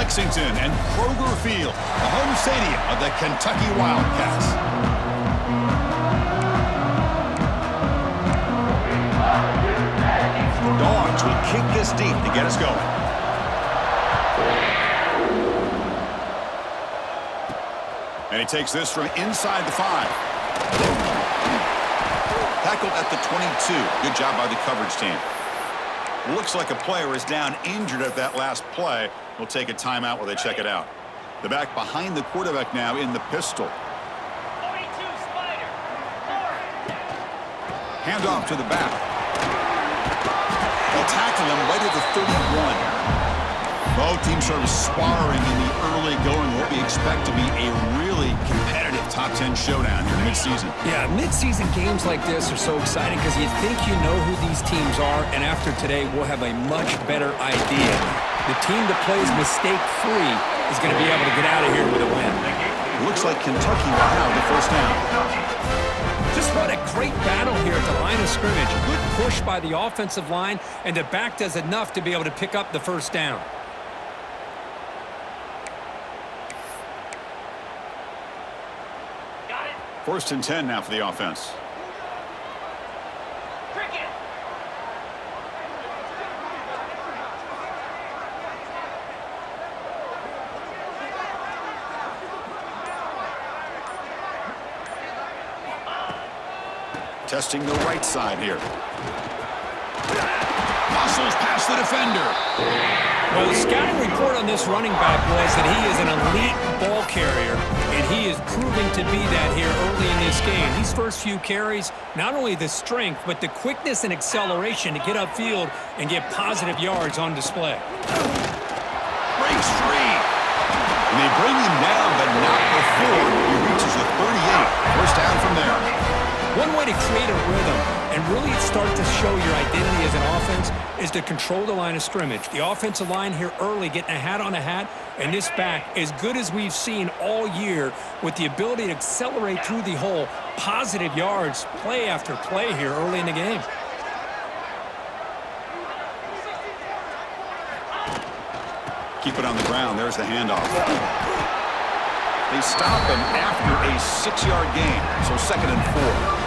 Lexington and Kroger Field, the home stadium of the Kentucky Wildcats. The Dogs will kick this deep to get us going. And he takes this from inside the 5. Tackled at the 22. Good job by the coverage team. Looks like a player is down injured at that last play. We'll take a timeout while they check it out. The back behind the quarterback now in the pistol. 42 Spider. Hand off to the back. They'll tackle him right at the 31. Both teams sort of sparring in the early going. What we expect to be a really competitive top 10 showdown here mid-season. Yeah, mid-season games like this are so exciting because you think you know who these teams are, and after today, we'll have a much better idea. The team that plays mistake-free is going to be able to get out of here with a win. Looks like Kentucky will have the first down. Just what a great battle here at the line of scrimmage. Good push by the offensive line, and the back does enough to be able to pick up the first down. First and 10 now for the offense. Cricket. Testing the right side here. Muscles past the defender. Well, the scouting report on this running back was that he is an elite ball carrier, and he is proving to be that here early in this game. These first few carries, not only the strength, but the quickness and acceleration to get upfield and get positive yards on display. Breaks free. And they bring him down, but not before he reaches the 38. First down from there. One way to create a rhythm and really start to show your identity as an offense is to control the line of scrimmage. The offensive line here early getting a hat on a hat, and this back, as good as we've seen all year, with the ability to accelerate through the hole, positive yards, play after play here early in the game. Keep it on the ground. There's the handoff. They stop him after a 6-yard gain, so 2nd and 4.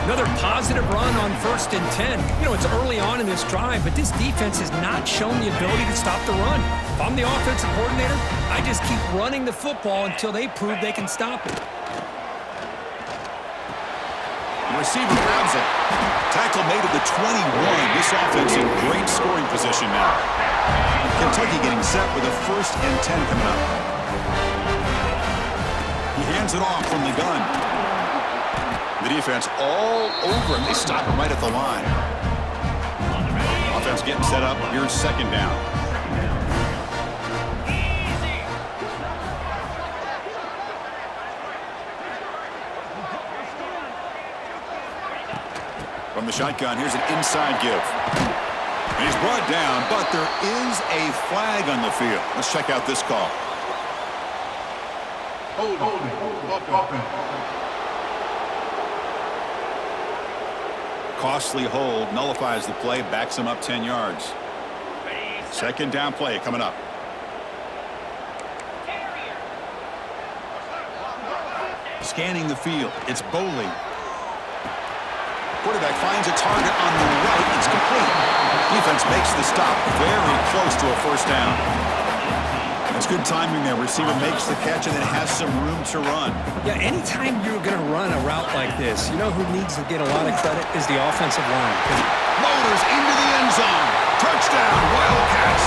Another positive run on 1st and 10. You know, it's early on in this drive, but this defense has not shown the ability to stop the run. If I'm the offensive coordinator, I just keep running the football until they prove they can stop it. The receiver grabs it. Tackle made at the 21. This offense in great scoring position now. Kentucky getting set with a 1st and 10 coming up. He hands it off from the gun. The defense all over him. They stop him right at the line. Offense getting set up. Here's 2nd down. From the shotgun, here's an inside give. And he's brought down, but there is a flag on the field. Let's check out this call. Holding. Costly hold, nullifies the play, backs him up 10 yards. 2nd down play coming up. Scanning the field, it's Boley. Quarterback finds a target on the right, it's complete. Defense makes the stop, very close to a 1st down. That's good timing there. Receiver makes the catch and then has some room to run. Yeah, anytime you're going to run a route like this, you know who needs to get a lot of credit is the offensive line. Motors into the end zone. Touchdown, Wildcats.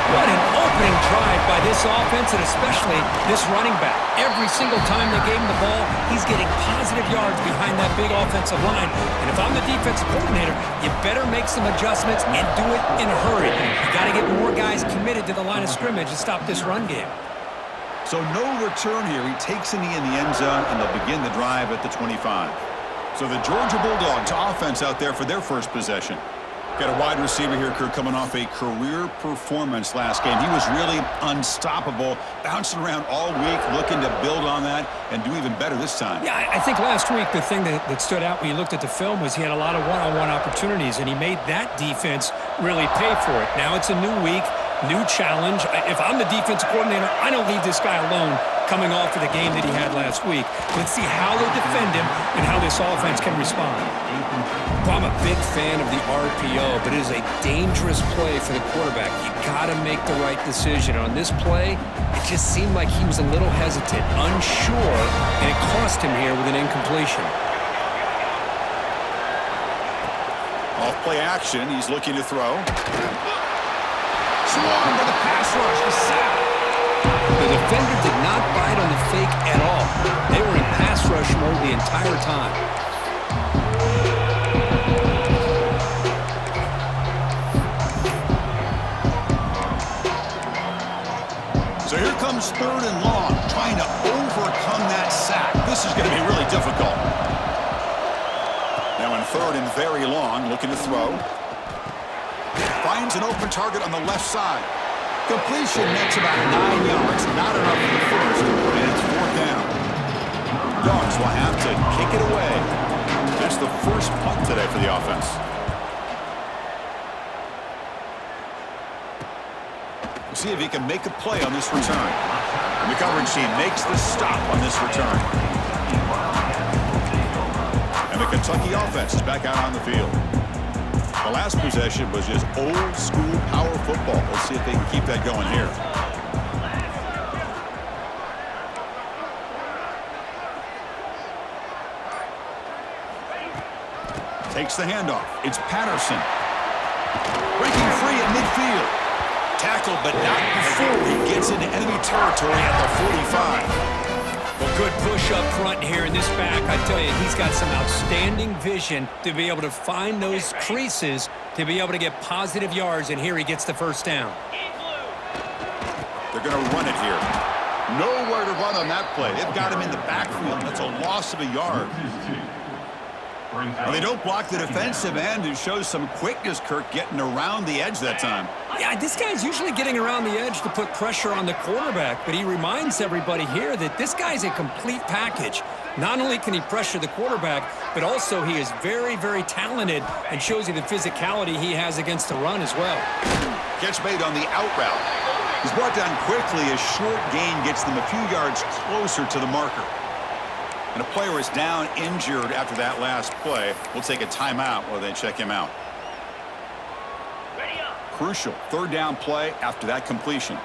What an opening drive by this offense, and especially this running back. Every single time they gave him the ball, he's getting positive yards behind that big offensive line. And if I'm the defensive coordinator, you better make some adjustments and do it in a hurry. You got to get more guys committed to the line of scrimmage to stop this run game. So no return here. He takes a knee in the end zone, and they'll begin the drive at the 25. So the Georgia Bulldogs offense out there for their first possession. Got a wide receiver here, Kirk, coming off a career performance last game. He was really unstoppable, bouncing around all week, looking to build on that and do even better this time. Yeah, I think last week the thing that stood out when you looked at the film was he had a lot of one-on-one opportunities, and he made that defense really pay for it. Now it's a new week. New challenge. If I'm the defensive coordinator, I don't leave this guy alone coming off of the game that he had last week. Let's see how they defend him and how this offense can respond. Well, I'm a big fan of the RPO, but it is a dangerous play for the quarterback. You got to make the right decision. On this play, it just seemed like he was a little hesitant, unsure, and it cost him here with an incompletion. Off play action, he's looking to throw. Swarmed by the pass rush. He's sacked. The defender did not bite on the fake at all. They were in pass rush mode the entire time. So here comes 3rd and long, trying to overcome that sack. This is going to be really difficult. Now in 3rd and very long, looking to throw. Finds an open target on the left side. Completion nets about 9 yards. Not enough for the first, and it's 4th down. Dogs will have to kick it away. That's the first punt today for the offense. We'll see if he can make a play on this return. And the coverage team makes the stop on this return. And the Kentucky offense is back out on the field. The last possession was just old-school power football. Let's see if they can keep that going here. Takes the handoff. It's Patterson. Breaking free at midfield. Tackled, but not before he gets into enemy territory at the 45. Well, good push up front here in this back. I tell you, he's got some outstanding vision to be able to find those creases, to be able to get positive yards, and here he gets the first down. They're going to run it here. Nowhere to run on that play. They've got him in the backfield. That's a loss of a yard. Well, they don't block the defensive end. It shows some quickness, Kirk, getting around the edge that time. Yeah, this guy's usually getting around the edge to put pressure on the quarterback, but he reminds everybody here that this guy's a complete package. Not only can he pressure the quarterback, but also he is very, very talented and shows you the physicality he has against the run as well. Catch made on the out route. He's brought down quickly. A short gain gets them a few yards closer to the marker. And a player is down injured after that last play. We'll take a timeout while they check him out. Crucial 3rd down play after that completion.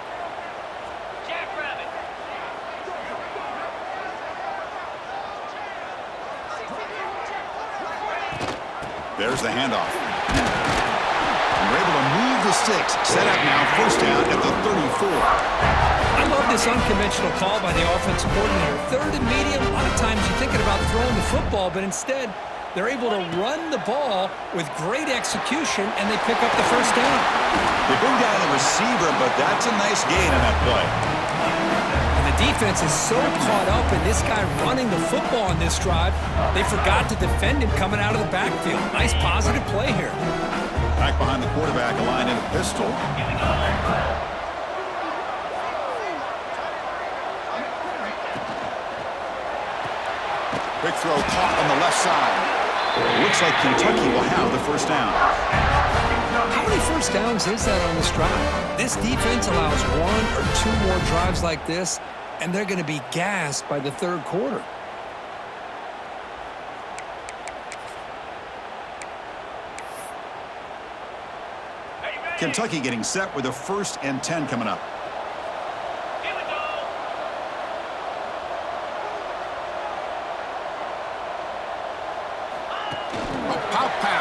There's the handoff. And we're able to move the sticks. Set up now, 1st down at the 34. I love this unconventional call by the offensive coordinator. 3rd and medium, a lot of times you're thinking about throwing the football, but instead they're able to run the ball with great execution, and they pick up the 1st down. They bring down the receiver, but that's a nice gain on that play. And the defense is so caught up in this guy running the football on this drive, they forgot to defend him coming out of the backfield. Nice positive play here. Back behind the quarterback, aligned in a pistol. Quick throw caught on the left side. Looks like Kentucky will have the 1st down. How many 1st downs is that on this drive? This defense allows 1 or 2 more drives like this, and they're going to be gassed by the 3rd quarter. Kentucky getting set with a 1st and 10 coming up.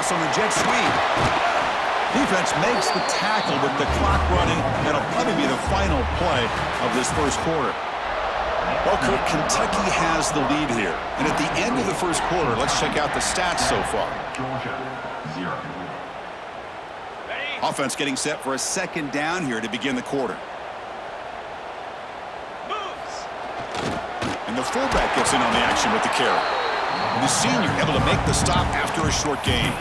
On the jet sweep. Defense makes the tackle with the clock running. That'll probably be the final play of this 1st quarter. Well, Kirk, Kentucky has the lead here. And at the end of the 1st quarter, let's check out the stats so far. Offense getting set for a 2nd down here to begin the quarter. And the fullback gets in on the action with the carry. And the senior able to make the stop after a short gain.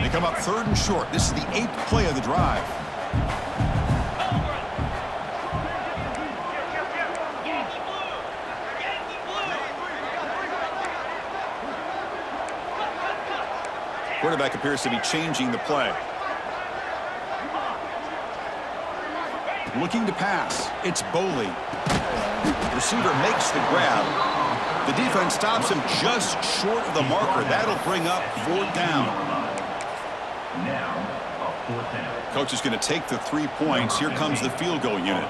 They come up 3rd and short. This is the 8th play of the drive. Quarterback appears to be changing the play. Looking to pass. It's Boley. Receiver makes the grab. The defense stops him just short of the marker. That'll bring up 4th down. Coach is going to take the 3 points. Here comes the field goal unit.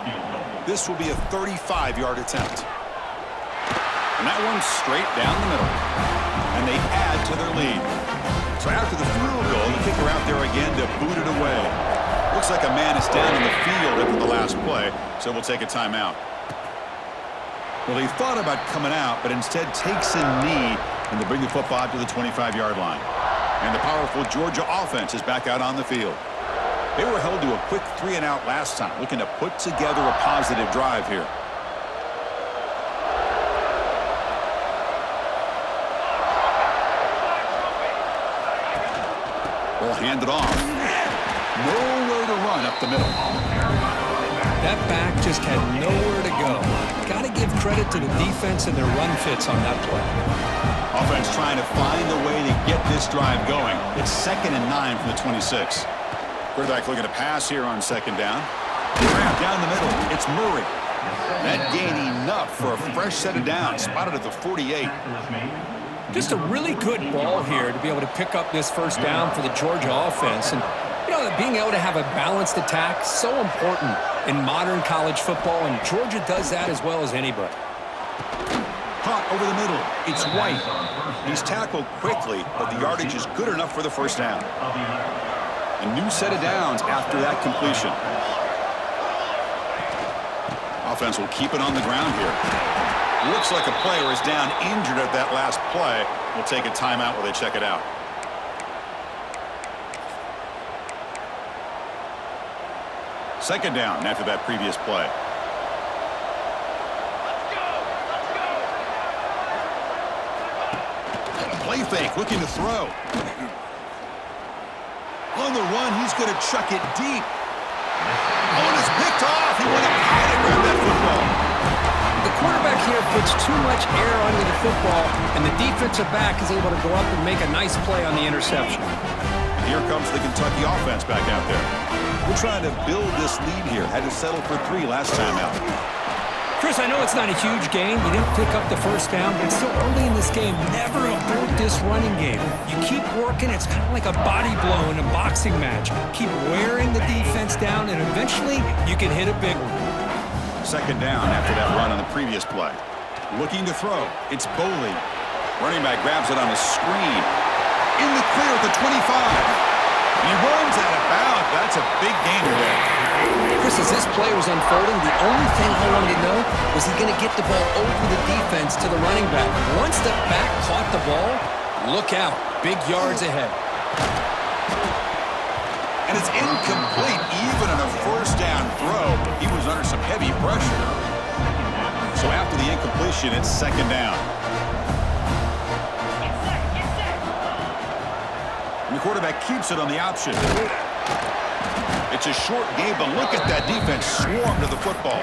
This will be a 35-yard attempt. And that one's straight down the middle. And they add to their lead. So after the field goal, the kicker out there again to boot it away. Looks like a man is down in the field after the last play, so we'll take a timeout. Well, he thought about coming out, but instead takes a knee, and they bring the football out to the 25-yard line. And the powerful Georgia offense is back out on the field. They were held to a quick 3-and-out last time, looking to put together a positive drive here. Ball handed off. Nowhere to run up the middle. That back just had nowhere to go. Got to give credit to the defense and their run fits on that play. Offense trying to find a way to get this drive going. It's 2nd and 9 from the 26. Quarterback looking to pass here on 2nd down. Down the middle. It's Murray. That gain enough for a fresh set of downs. Spotted at the 48. Just a really good ball here to be able to pick up this 1st down for the Georgia offense. And, you know, being able to have a balanced attack, so important in modern college football, and Georgia does that as well as anybody. Caught over the middle. It's White. He's tackled quickly, but the yardage is good enough for the 1st down. A new set of downs after that completion. Offense will keep it on the ground here. Looks like a player is down injured at that last play. We'll take a timeout while they check it out. Second down after that previous play. Play fake, looking to throw. On the run, he's going to chuck it deep. Oh, and it's picked off. He went up high to grab that football. The quarterback here puts too much air under the football, and the defensive back is able to go up and make a nice play on the interception. Here comes the Kentucky offense back out there. We're trying to build this lead here. Had to settle for 3 last time out. Chris, I know it's not a huge game. You didn't pick up the 1st down, but it's still early in this game. Never abort this running game. You keep working. It's kind of like a body blow in a boxing match. Keep wearing the defense down, and eventually you can hit a big one. 2nd down after that run on the previous play. Looking to throw. It's Boley. Running back grabs it on a screen. In the clear at the 25. He runs out of bounds. That's a big gain there. Chris, as this play was unfolding, the only thing I wanted to know was he going to get the ball over the defense to the running back. Once the back caught the ball, look out. Big yards ahead. And it's incomplete even on a 1st down throw. He was under some heavy pressure. So after the incompletion, it's 2nd down. And the quarterback keeps it on the option. It's a short game, but look at that defense swarm to the football.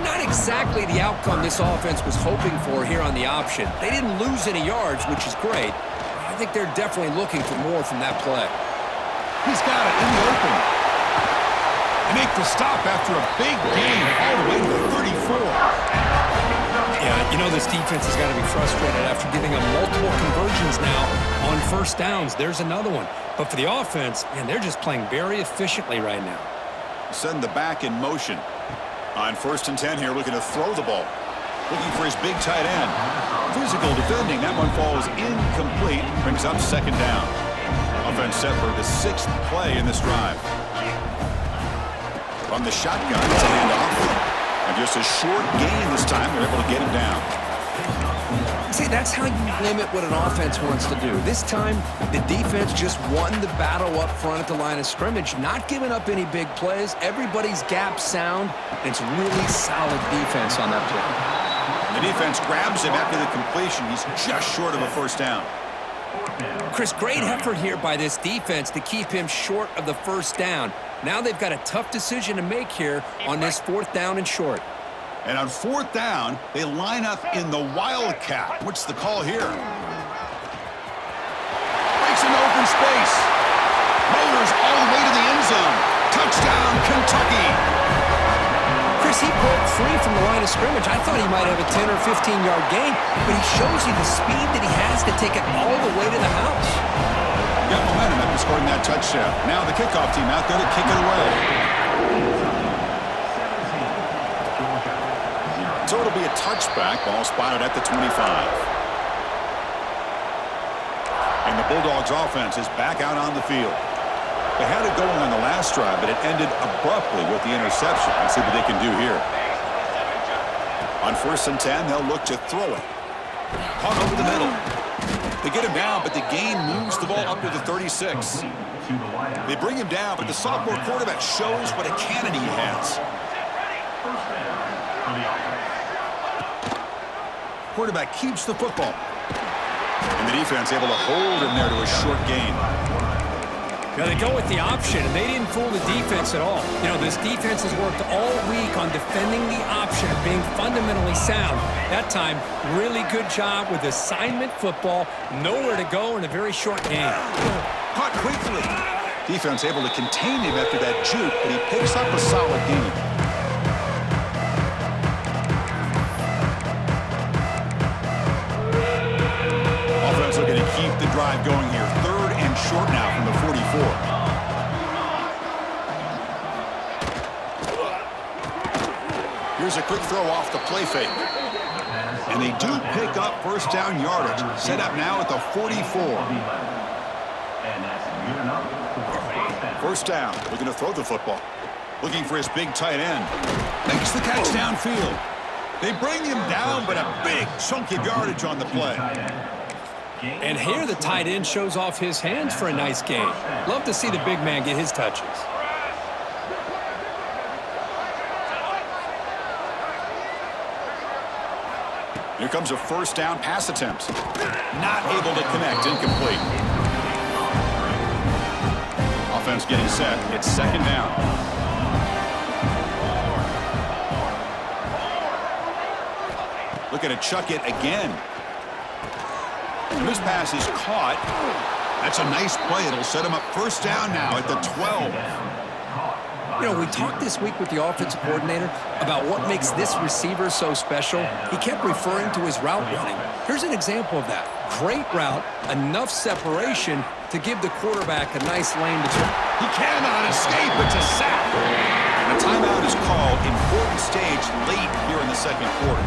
Not exactly the outcome this offense was hoping for here on the option. They didn't lose any yards, which is great. I think they're definitely looking for more from that play. He's got it in the open. And make the stop after a big gain all the way to the 34. Yeah, you know this defense has got to be frustrated after giving them multiple conversions now on 1st downs. There's another one. But for the offense, man, they're just playing very efficiently right now. Send the back in motion. On 1st and 10 here, looking to throw the ball. Looking for his big tight end. Physical defending. That one falls incomplete. Brings up 2nd down. Offense set for the 6th play in this drive. On the shotgun, it's a handoff. And just a short gain this time. They're able to get him down. See, that's how you limit what an offense wants to do. This time, the defense just won the battle up front at the line of scrimmage, not giving up any big plays. Everybody's gap sound. It's really solid defense on that play. The defense grabs him after the completion. He's just short of a 1st down. Chris, great effort here by this defense to keep him short of the 1st down. Now they've got a tough decision to make here on this 4th down and short. And on 4th down, they line up in the Wildcat. What's the call here? space. Motors all the way to the end zone. Touchdown, Kentucky. Chris, he broke free from the line of scrimmage. I thought he might have a 10 or 15-yard gain, but he shows you the speed that he has to take it all the way to the house. Got momentum after scoring that touchdown. Now the kickoff team out there to kick it away. So it'll be a touchback. Ball spotted at the 25. And the Bulldogs offense is back out on the field. They had it going on the last drive, but it ended abruptly with the interception. Let's see what they can do here. On 1st and 10, they'll look to throw it. Caught over the middle. They get him down, but the gain moves the ball up to the 36. They bring him down, but the sophomore quarterback shows what a cannon he has. Quarterback keeps the football. And the defense able to hold him there to a short gain. Now they go with the option, and they didn't fool the defense at all. You know, this defense has worked all week on defending the option of being fundamentally sound. That time, really good job with assignment football. Nowhere to go in a very short game. Caught quickly. Defense able to contain him after that juke, but he picks up a solid gain. Offense looking to keep the drive going here. 3rd and short now from the 44. Here's a quick throw off the play fake. And they do pick up 1st down yardage. Set up now at the 44. 1st down. Looking to throw the football. Looking for his big tight end. Makes the catch downfield. They bring him down, but a big chunk of yardage on the play. And here the tight end shows off his hands for a nice gain. Love to see the big man get his touches. Here comes a 1st down pass attempt. Not able to connect. Incomplete. Offense getting set. It's 2nd down. Looking to chuck it again. And this pass is caught. That's a nice play. It'll set him up 1st down now at the 12. You know, we talked this week with the offensive coordinator about what makes this receiver so special. He kept referring to his route running. Here's an example of that. Great route, enough separation to give the quarterback a nice lane to turn. He cannot escape. It's a sack. And a timeout is called. Important stage late here in the 2nd quarter.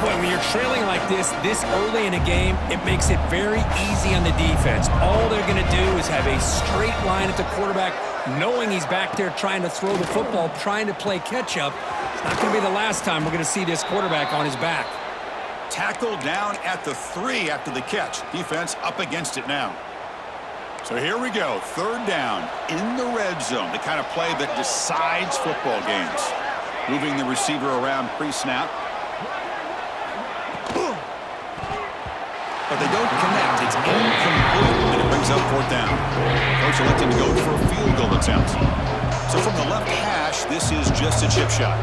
Boy, when you're trailing like this early in a game, it makes it very easy on the defense. All they're going to do is have a straight line at the quarterback, knowing he's back there trying to throw the football, trying to play catch-up. It's not going to be the last time we're going to see this quarterback on his back. Tackled down at the 3 after the catch. Defense up against it now. So here we go. 3rd down in the red zone. The kind of play that decides football games. Moving the receiver around pre-snap. But they don't connect. It's incomplete, and it brings up 4th down. Coach electing to go for a field goal attempt. So from the left hash, this is just a chip shot.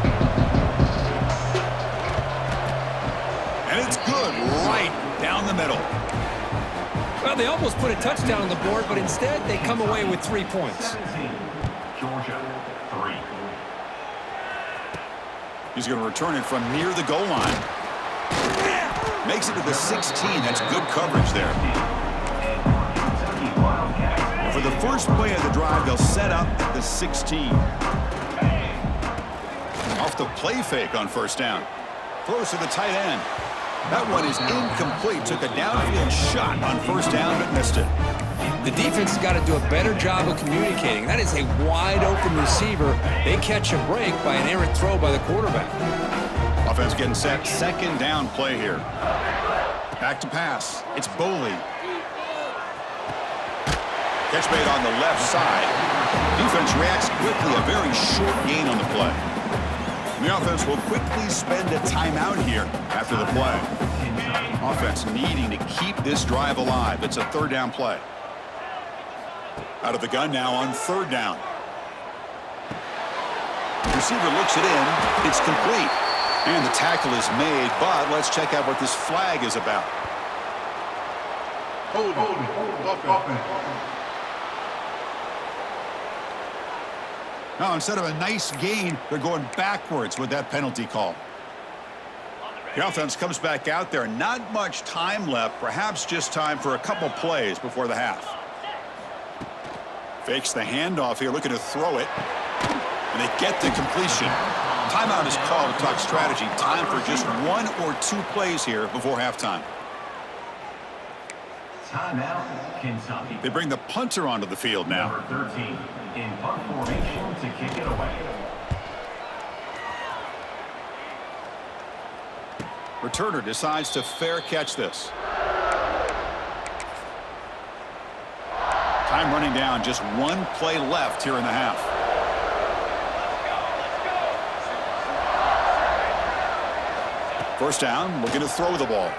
And it's good right down the middle. Well, they almost put a touchdown on the board, but instead they come away with 3 points. Georgia, 3. He's going to return it from near the goal line. Makes it to the 16. That's good coverage there. And for the first play of the drive, they'll set up at the 16. Off the play fake on 1st down. Throws to the tight end. That one is incomplete. Took a downfield shot on 1st down, but missed it. The defense has got to do a better job of communicating. That is a wide-open receiver. They catch a break by an errant throw by the quarterback. Offense getting set. 2nd down play here. Back to pass. It's Boley. Catch made on the left side. Defense reacts quickly. A very short gain on the play. And the offense will quickly spend a timeout here after the play. Offense needing to keep this drive alive. It's a 3rd down play. Out of the gun now on 3rd down. The receiver looks it in. It's complete. And the tackle is made, but let's check out what this flag is about. Now, instead of a nice gain, they're going backwards with that penalty call. The offense comes back out there. Not much time left. Perhaps just time for a couple plays before the half. Fakes the handoff here, looking to throw it. And they get the completion. Timeout is called to talk strategy. Time for just 1 or 2 plays here before halftime. Timeout, Kentucky. They bring the punter onto the field now. Number 13 in punt formation to kick it away. Returner decides to fair catch this. Time running down, just 1 play left here in the half. First down, looking to throw the ball.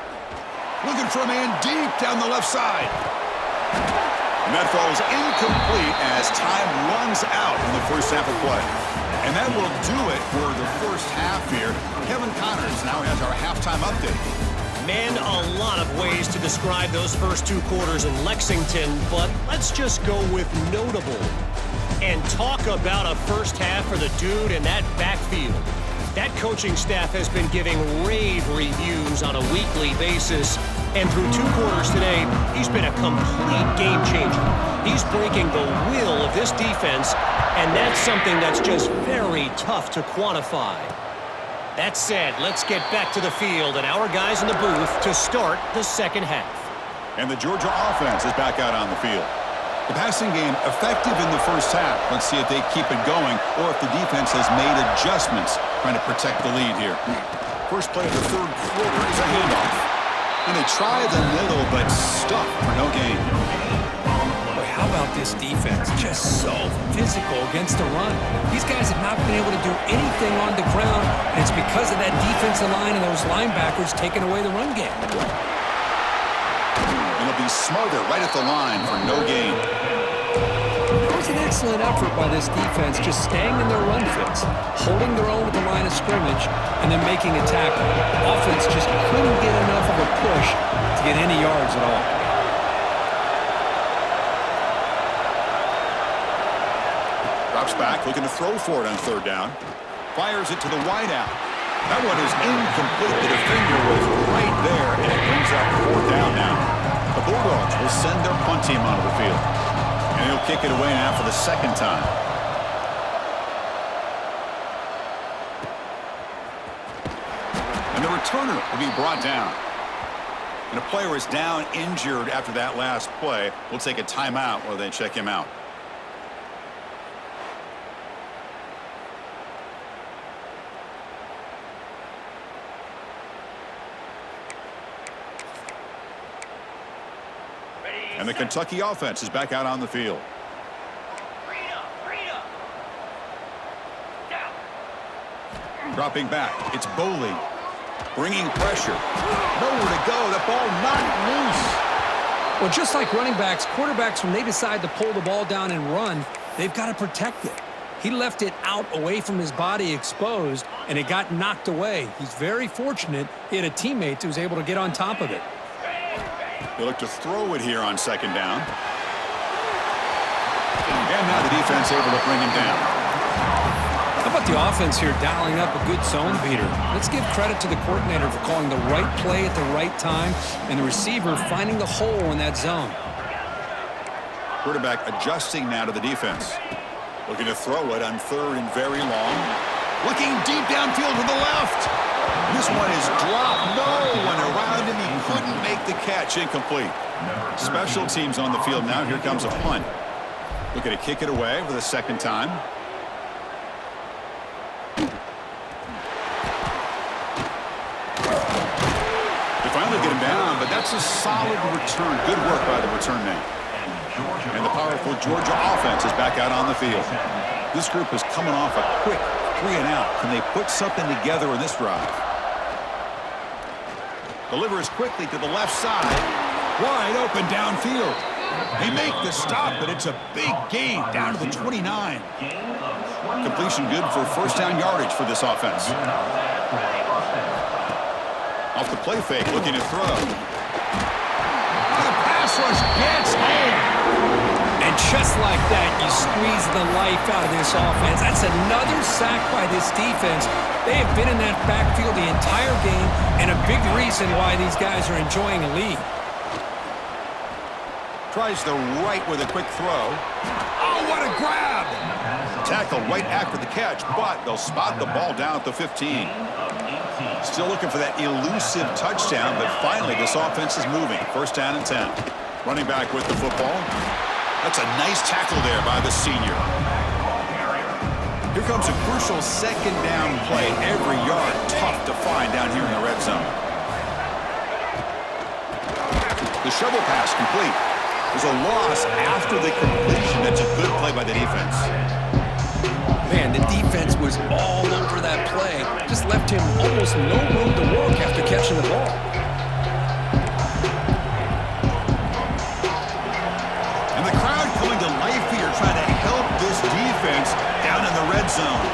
Looking for a man deep down the left side. And that throw is incomplete as time runs out in the first half of play. And that will do it for the first half here. Kevin Connors now has our halftime update. Man, a lot of ways to describe those first 2 quarters in Lexington, but let's just go with notable. And talk about a first half for the dude in that backfield. That coaching staff has been giving rave reviews on a weekly basis, and through 2 quarters today, he's been a complete game changer. He's breaking the will of this defense, and that's something that's just very tough to quantify. That said, let's get back to the field and our guys in the booth to start the second half. And the Georgia offense is back out on the field. The passing game effective in the first half. Let's see if they keep it going or if the defense has made adjustments trying to protect the lead here. First play of the third quarter is a handoff. And they try the middle, but stuck for no gain. Boy, how about this defense? Just so physical against the run. These guys have not been able to do anything on the ground, and it's because of that defensive line and those linebackers taking away the run game. And it'll be Smarter right at the line for no gain. It was an excellent effort by this defense, just staying in their run fits, holding their own at the line of scrimmage, and then making a tackle. Offense just couldn't get enough of a push to get any yards at all. Drops back, looking to throw for it on third down. Fires it to the wideout. That one is incomplete. The defender was right there, and it brings up 4th down now. The Bulldogs will send their punt team onto the field. And he'll kick it away now for the second time. And the returner will be brought down. And a player is down injured after that last play. We'll take a timeout while they check him out. And the Kentucky offense is back out on the field. Dropping back, it's Boley. Bringing pressure. Nowhere to go, the ball not loose. Well, just like running backs, quarterbacks, when they decide to pull the ball down and run, they've got to protect it. He left it out away from his body exposed, and it got knocked away. He's very fortunate he had a teammate who was able to get on top of it. They look to throw it here on second down. And now the defense able to bring him down. How about the offense here dialing up a good zone beater? Let's give credit to the coordinator for calling the right play at the right time and the receiver finding the hole in that zone. Quarterback adjusting now to the defense. Looking to throw it on third and very long. Looking deep downfield to the left. This one is dropped. No one around him. He couldn't make the catch. Incomplete. Special teams on the field now. Here comes a punt. Looking to kick it away for the second time. They finally get him down, but that's a solid return. Good work by the return man. And the powerful Georgia offense is back out on the field. This group is coming off a quick 3-and-out. Can they put something together in this drive? Delivers quickly to the left side. Wide open downfield. They make the stop, but it's a big gain down to the 29. Completion good for first down yardage for this offense. Off the play fake, looking to throw. The pass rush gets home. And Just like that, you squeeze the life out of this offense. That's another sack by this defense. They have been in that backfield the entire game, and a big reason why these guys are enjoying a lead. Tries the right with a quick throw. Oh, what a grab! Tackle right after the catch, but they'll spot the ball down at the 15. Still looking for that elusive touchdown, but finally this offense is moving. First down and 10. Running back with the football. That's a nice tackle there by the senior. Here comes a crucial second down play. Every yard tough to find down here in the red zone. The shovel pass complete. There's a loss after the completion. That's a good play by the defense. Man, the defense was all over that play. Just left him almost no room to work after catching the ball. And the crowd coming to life here, trying to help this defense down in the red zone.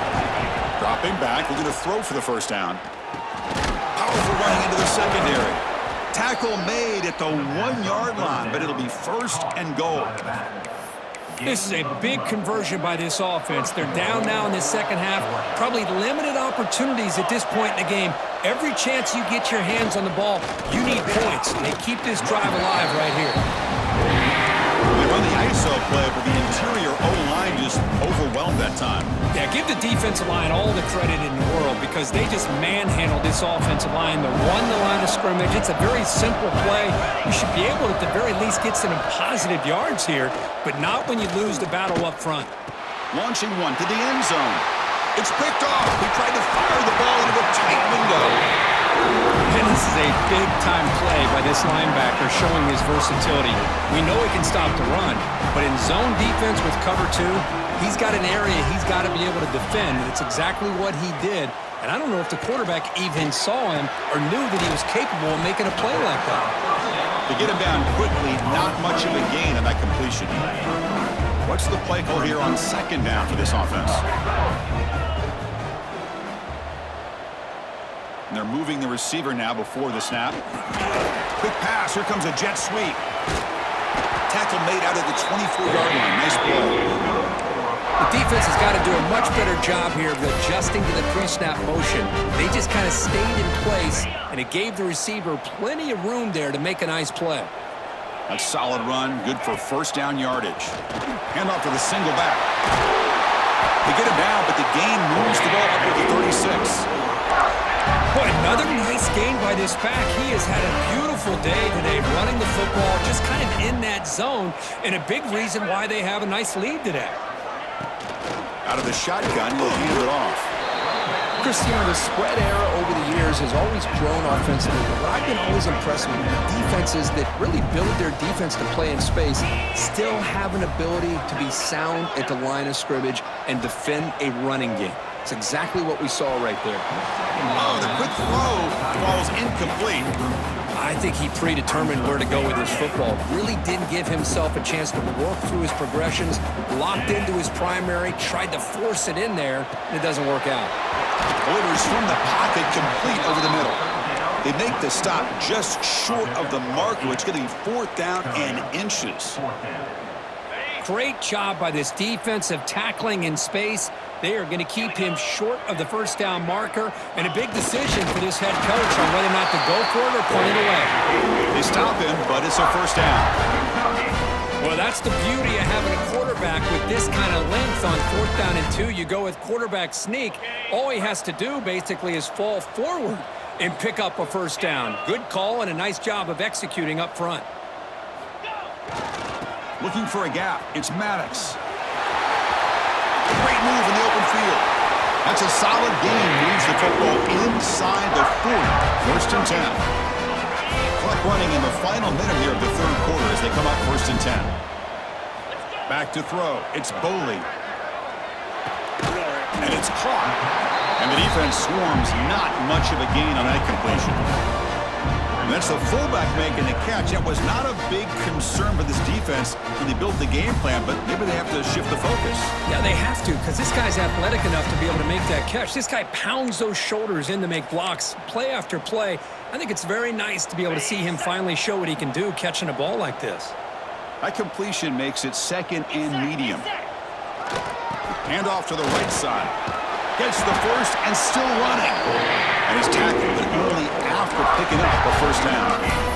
Dropping back, we're going to throw for the first down. Powerful running into the secondary. Tackle made at the 1-yard line, but it'll be first and goal. This is a big conversion by this offense. They're down now in this second half. Probably limited opportunities at this point in the game. Every chance you get your hands on the ball, you need points. They keep this drive alive right here. They run the ISO play, but the interior O-line just overwhelmed that time. Yeah, give the defensive line all the credit in the world because they just manhandled this offensive line. They won the line of scrimmage. It's a very simple play. You should be able to, at the very least, get some positive yards here, but not when you lose the battle up front. Launching one to the end zone. It's picked off. He tried to fire the ball into a tight window. And this is a big-time play by this linebacker showing his versatility. We know he can stop the run, but in zone defense with cover 2, he's got an area he's got to be able to defend, and it's exactly what he did. And I don't know if the quarterback even saw him or knew that he was capable of making a play like that. To get him down quickly, not much of a gain on that completion. What's the play call here on second down for this offense? And they're moving the receiver now before the snap. Quick pass. Here comes a jet sweep. Tackle made out of the 24-yard line. Nice play. The defense has got to do a much better job here of adjusting to the pre-snap motion. They just kind of stayed in place, and it gave the receiver plenty of room there to make a nice play. That's solid run. Good for first down yardage. Hand off to the single back. They get him down, but the gain moves the ball up to the 36. Boy, another nice gain by this back. He has had a beautiful day today running the football, just kind of in that zone, and a big reason why they have a nice lead today. Out of the shotgun, he'll hand it off. Chris, you know, the spread era over the years has always grown offensively, but what I've been always impressed with defenses that really build their defense to play in space still have an ability to be sound at the line of scrimmage and defend a running game. It's exactly what we saw right there. Oh, the quick throw falls incomplete. I think he predetermined where to go with his football. Really didn't give himself a chance to work through his progressions, locked into his primary, tried to force it in there, and it doesn't work out. Delivers from the pocket, complete over the middle. They make the stop just short of the marker. It's going to be fourth down and inches. Great job by this defensive tackling in space. They are going to keep him short of the first down marker, and a big decision for this head coach on whether or not to go for it or punt it away. They stop him, but it's a first down. Well, that's the beauty of having a quarterback with this kind of length on fourth down and 2. You go with quarterback sneak. All he has to do basically is fall forward and pick up a first down. Good call and a nice job of executing up front. Looking for a gap. It's Maddox. Great move in the open field. That's a solid gain. Moves the football inside the 40. First and 10. Clock running in the final minute here of the third quarter as they come up first and 10. Back to throw. It's Boley. And it's caught. And the defense swarms. Not much of a gain on that completion. And that's the fullback making the catch. That was not a big concern for this defense when they built the game plan, but maybe they have to shift the focus. Yeah, they have to, because this guy's athletic enough to be able to make that catch. This guy pounds those shoulders in to make blocks play after play. I think it's very nice to be able to see him finally show what he can do catching a ball like this. That completion makes it 2nd and medium. Handoff to the right side. Gets the first and still running. And he's tackled, but only after picking up a first down.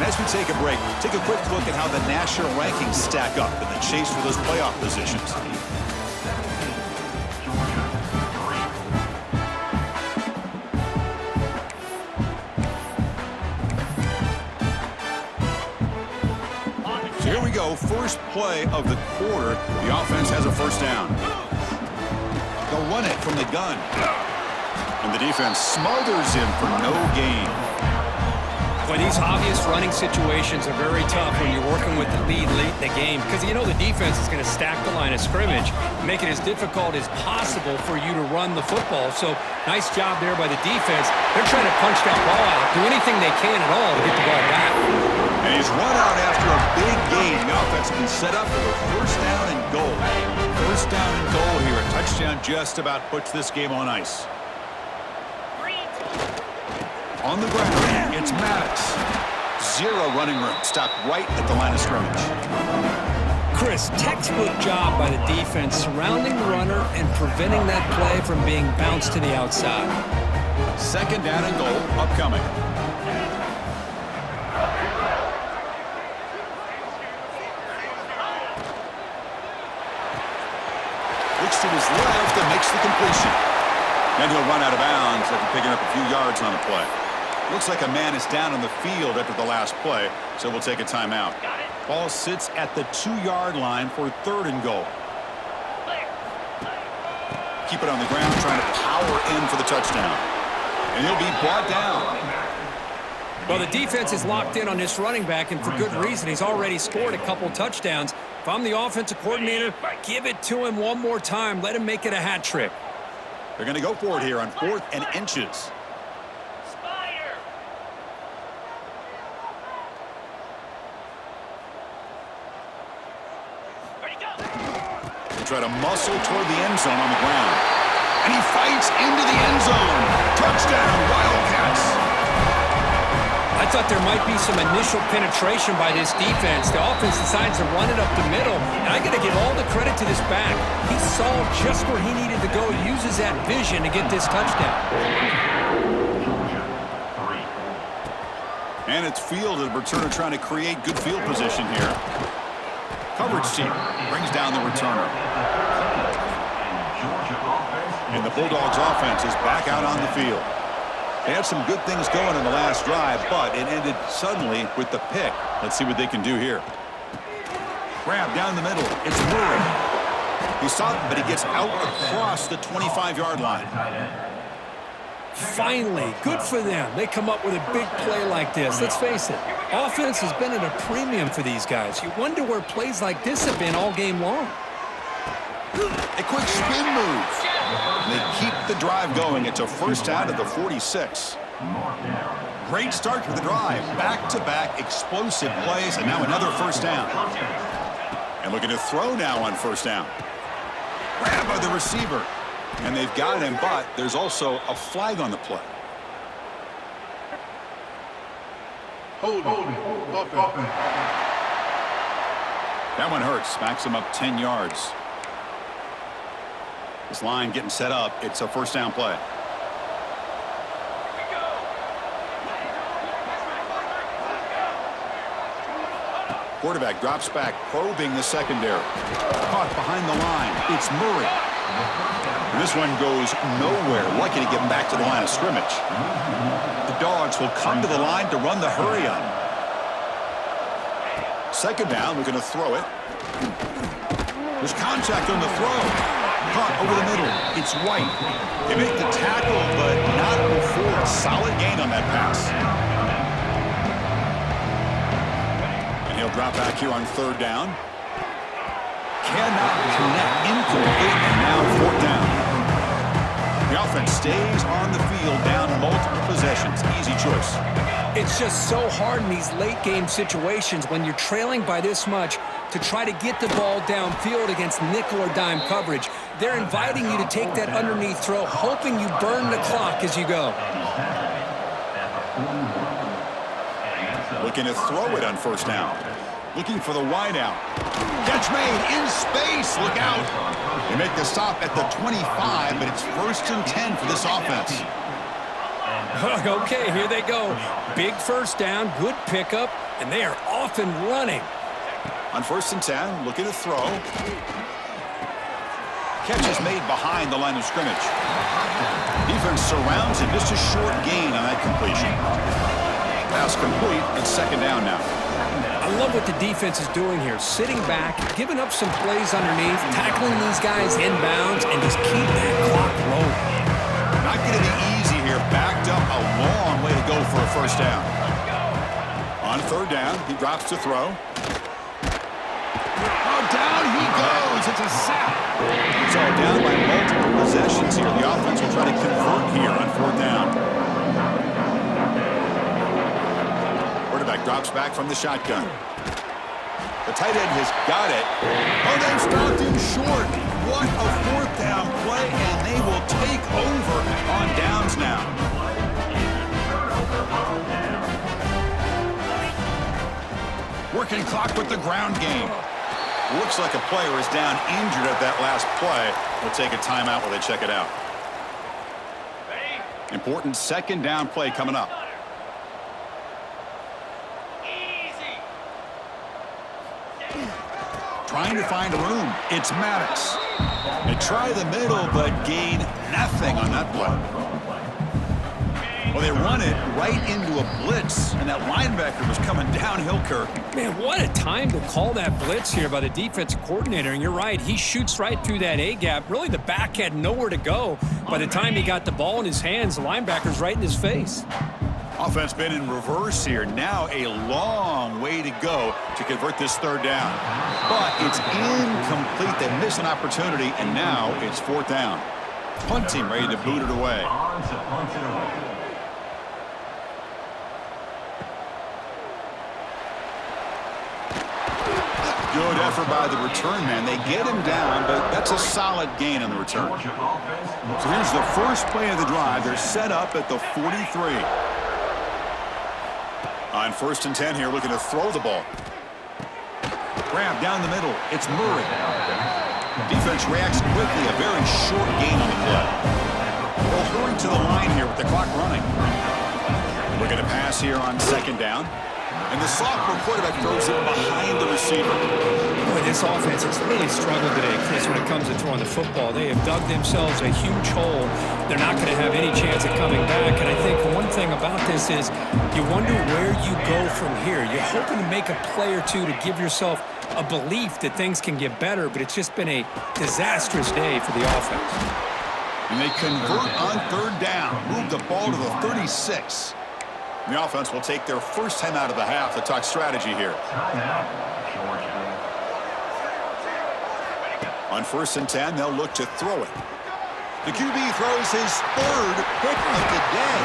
As we take a break, take a quick look at how the national rankings stack up in the chase for those playoff positions. So here we go, first play of the quarter. The offense has a first down. They'll run it from the gun. And the defense smothers him for no gain. But these obvious running situations are very tough when you're working with the lead late in the game because you know the defense is going to stack the line of scrimmage, make it as difficult as possible for you to run the football. So nice job there by the defense. They're trying to punch that ball out, do anything they can at all to get the ball back. And he's run out after a big gain. The offense has been set up for a first down and goal. First down and goal here. A touchdown just about puts this game on ice. On the ground, it's Maddox. 0 running room. Stopped right at the line of scrimmage. Chris, textbook job by the defense surrounding the runner and preventing that play from being bounced to the outside. 2nd down and goal upcoming. Looks to his left and makes the completion. Then he'll run out of bounds after picking up a few yards on the play. Looks like a man is down on the field after the last play, so we'll take a timeout. Ball sits at the 2-yard line for 3rd and goal. Keep it on the ground, trying to power in for the touchdown. And he'll be brought down. Well, the defense is locked in on this running back, and for good reason. He's already scored a couple touchdowns. If I'm the offensive coordinator, give it to him one more time. Let him make it a hat trick. They're going to go for it here on 4th and inches. Try to muscle toward the end zone on the ground. And he fights into the end zone. Touchdown, Wildcats. I thought there might be some initial penetration by this defense. The offense decides to run it up the middle. And I got to give all the credit to this back. He saw just where he needed to go. He uses that vision to get this touchdown. And it's fielded. Returner trying to create good field position here. Coverage team brings down the returner. And the Bulldogs offense is back out on the field. They had some good things going in the last drive, but it ended suddenly with the pick. Let's see what they can do here. Grab down the middle. It's Murray. He saw it, but he gets out across the 25-yard line. Finally, good for them. They come up with a big play like this. Let's face it, offense has been at a premium for these guys. You wonder where plays like this have been all game long. A quick spin move. They keep the drive going. It's a first down at the 46. Great start to the drive. Back-to-back explosive plays, and now another first down. And looking to throw now on first down. Grabbed by the receiver. And they've got him, but there's also a flag on the play. Hold it. That one hurts. Backs him up 10 yards. This line getting set up. It's a first down play. Quarterback drops back, probing the secondary. Caught behind the line. It's Murray. And this one goes nowhere. Lucky to get him back to the line of scrimmage. The Dogs will come to the line to run the hurry up. 2nd down, we're going to throw it. There's contact on the throw. Caught over the middle. It's White. They make the tackle, but not before a solid gain on that pass. And he'll drop back here on 3rd down. Cannot connect, incomplete, and now 4th down. The offense stays on the field, down multiple possessions. Easy choice. It's just so hard in these late game situations when you're trailing by this much to try to get the ball downfield against nickel or dime coverage. They're inviting you to take that underneath throw, hoping you burn the clock as you go. Looking to throw it on first down. Looking for the wide out. Catch made in space. Look out. They make the stop at the 25, but it's 1st and 10 for this offense. Okay, here they go. Big first down, good pickup, and they are off and running. On 1st and 10, looking to throw. Catch is made behind the line of scrimmage. Defense surrounds him. Just a short gain on that completion. Pass complete. It's 2nd down now. I love what the defense is doing here. Sitting back, giving up some plays underneath, tackling these guys inbounds, and just keep that clock rolling. Not going to be easy here. Backed up a long way to go for a first down. On 3rd down, he drops to throw. Oh, down he goes. It's a sack. So down by multiple possessions here. The offense will try to convert here on 4th down. Quarterback drops back from the shotgun. The tight end has got it. Oh, they've stopped him short. What a 4th down play, and they will take over on downs now. Working clock with the ground game. Looks like a player is down injured at that last play. We'll take a timeout while they check it out. Important 2nd down play coming up. Trying to find a room. It's Maddox. They try the middle, but gain nothing on that play. Well, they run it right into a blitz, and that linebacker was coming downhill, Kirk. Man, what a time to call that blitz here by the defensive coordinator. And you're right, he shoots right through that A-gap. Really, the back had nowhere to go. By the time he got the ball in his hands, the linebacker's right in his face. Offense been in reverse here. Now a long way to go to convert this 3rd down. But it's incomplete. They miss an opportunity, and now it's 4th down. Punt team ready to boot it away. Good effort by the return man. They get him down, but that's a solid gain on the return. So here's the first play of the drive. They're set up at the 43. On 1st and 10 here, looking to throw the ball. Grab down the middle. It's Murray. Defense reacts quickly. A very short gain on the play. They'll hurry to the line here with the clock running. Looking to pass here on 2nd down. And the sophomore quarterback throws it behind the receiver. Boy, this offense has really struggled today, Chris, when it comes to throwing the football. They have dug themselves a huge hole. They're not going to have any chance of coming back. And I think one thing about this is you wonder where you go from here. You're hoping to make a play or two to give yourself a belief that things can get better, but it's just been a disastrous day for the offense. And they convert on 3rd down. Move the ball to the 36. The offense will take their first time out of the half to talk strategy here. On 1st and 10, they'll look to throw it. The QB throws his 3rd pick of the day.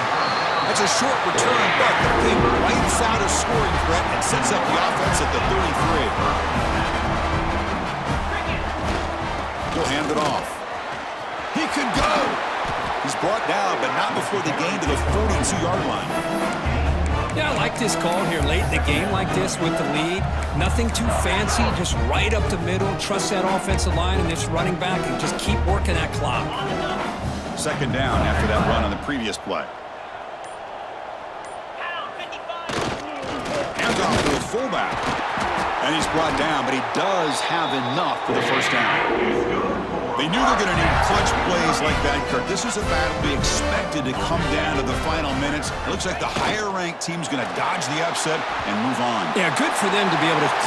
That's a short return, but the thing wipes out a scoring threat and sets up the offense at the 33. He'll hand it off. He could go. He's brought down, but not before the gain to the 42-yard line. Yeah, I like this call here late in the game like this with the lead. Nothing too fancy, just right up the middle. Trust that offensive line and this running back and just keep working that clock. 2nd down after that run on the previous play. Hands off to the fullback. And he's brought down, but he does have enough for the first down. They knew they're going to need clutch plays like that, Kirk. This is a battle to be expected to come down to the final minutes. It looks like the higher-ranked team's going to dodge the upset and move on. Yeah, good for them to be able to close